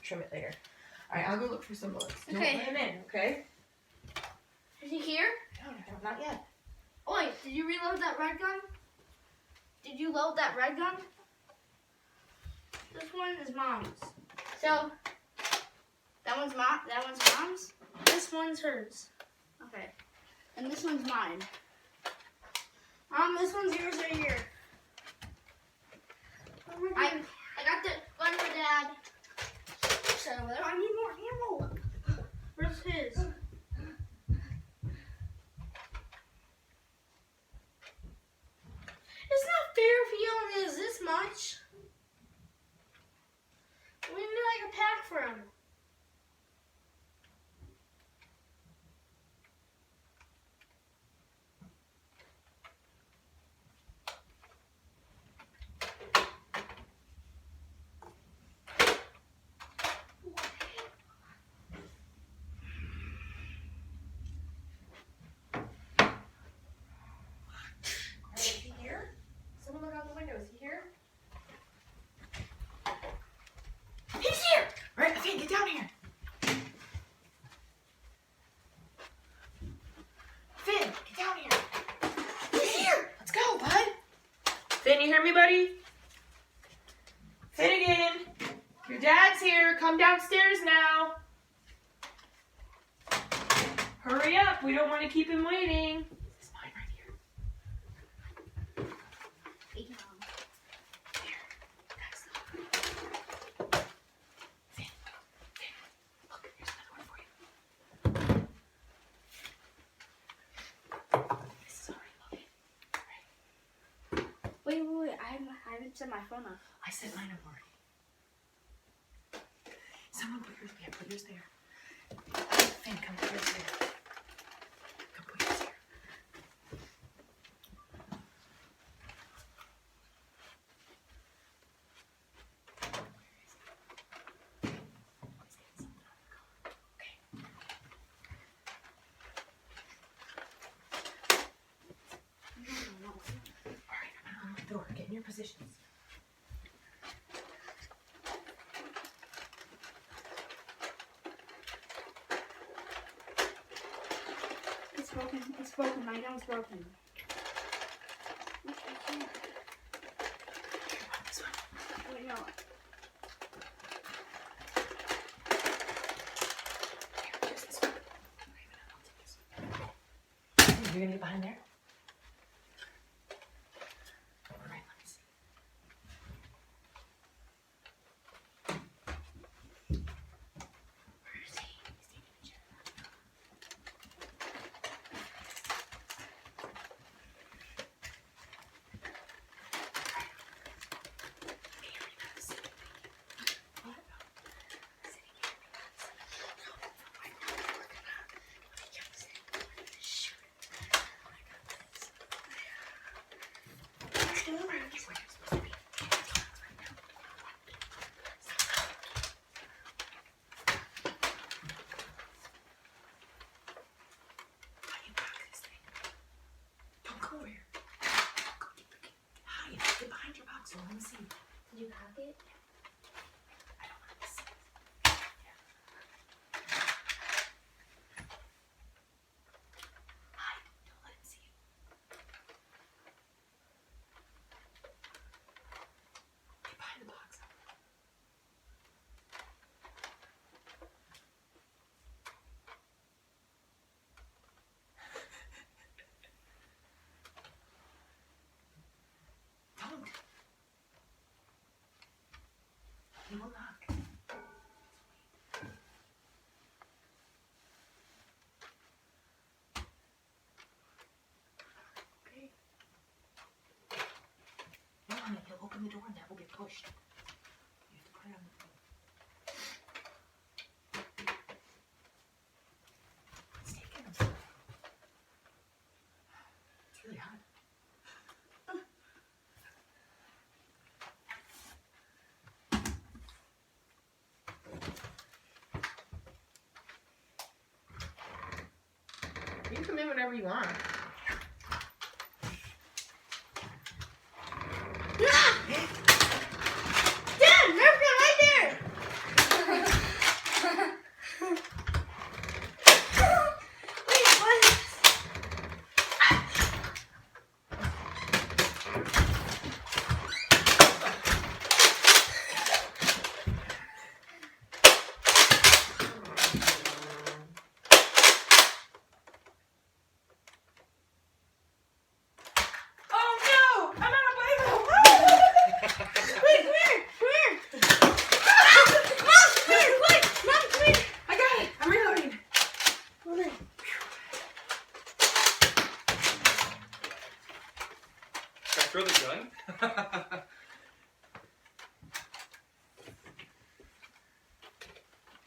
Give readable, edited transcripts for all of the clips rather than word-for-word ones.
trim it later. All right, I'll go look for some bullets. Okay. Don't let him in, okay? Is he here? No, not yet. Oh wait, did you reload that red gun? Did you load that red gun? This one is mom's. So that one's mom's. This one's hers. Okay. And this one's mine. This one's yours right here. I got the gun for Dad. So I need more ammo. Where's his? It's not fair if he only has this much. We need like a pack for him. He's here! Right, Finn, get down here. Finn, get down here. He's here! Let's go, bud. Finn, you hear me, buddy? Finnegan, your dad's here. Come downstairs now. Hurry up. We don't want to keep him waiting. This is mine right here. Wait. I haven't set my phone up. I set mine up already. Someone put yours there. Put yours there. Finn, come put yours there. Come put yours here. Alright, I'm gonna unlock the door. Get in your positions. It's broken. My gun's broken. This one. Wait, no. Here, just this one. I'll take this one. You're gonna get behind there? Alright, let me see. Where is he? He's taking a chair. Don't go over here. Go hide. Get behind your box so let me see. Did you cock it? I don't want to see. Hide. Don't let him see you. Get behind the box. Don't. He will knock. Okay. No, honey, he'll open the door and that will get pushed. You have to put it on the floor. It's taking him. It's really hot. You can come in whenever you want. Dad, nerf gun right there!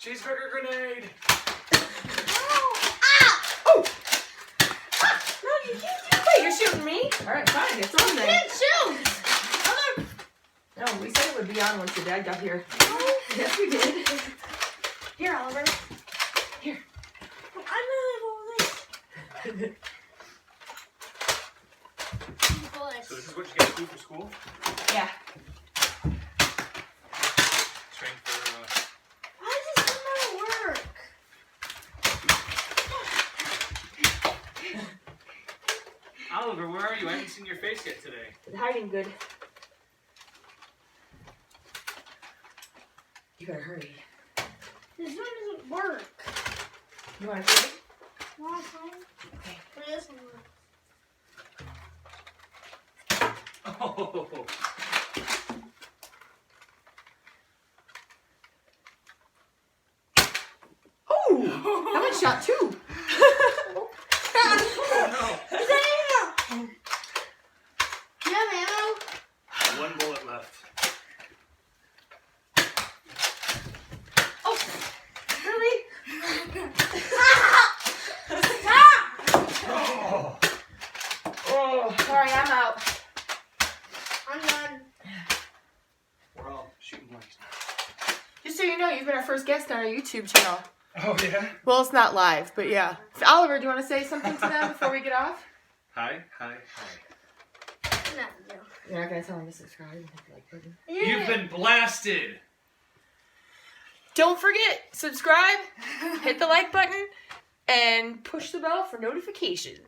Cheeseburger grenade. Oh! No, you can't do that. Wait, you're shooting me? Alright, fine. It's on there. Can't shoot. No, we said it would be on once your dad got here. Yes, we did. Here, Oliver. Here. I really have all this. So this is what you guys do for school? Yeah. Train for, Why does this not work? Oliver, where are you? I haven't seen your face yet today. It's hiding good. You gotta hurry. This one doesn't work. You wanna try it? Want some? Okay. But this one works. Oh. Oh! That one shot too. Oh Is that ammo? Do you have ammo? no. One bullet left. Oh! Really? Oh. Oh, sorry, I'm out. I'm done. We're all shooting blanks now. Just so you know, you've been our first guest on our YouTube channel. Oh, yeah? Well, it's not live, but yeah. So, Oliver, do you want to say something to them before we get off? Hi, hi, hi. No. You're not going to tell them to subscribe and hit the like button. Yeah. You've been blasted. Don't forget, subscribe, hit the like button, and push the bell for notifications.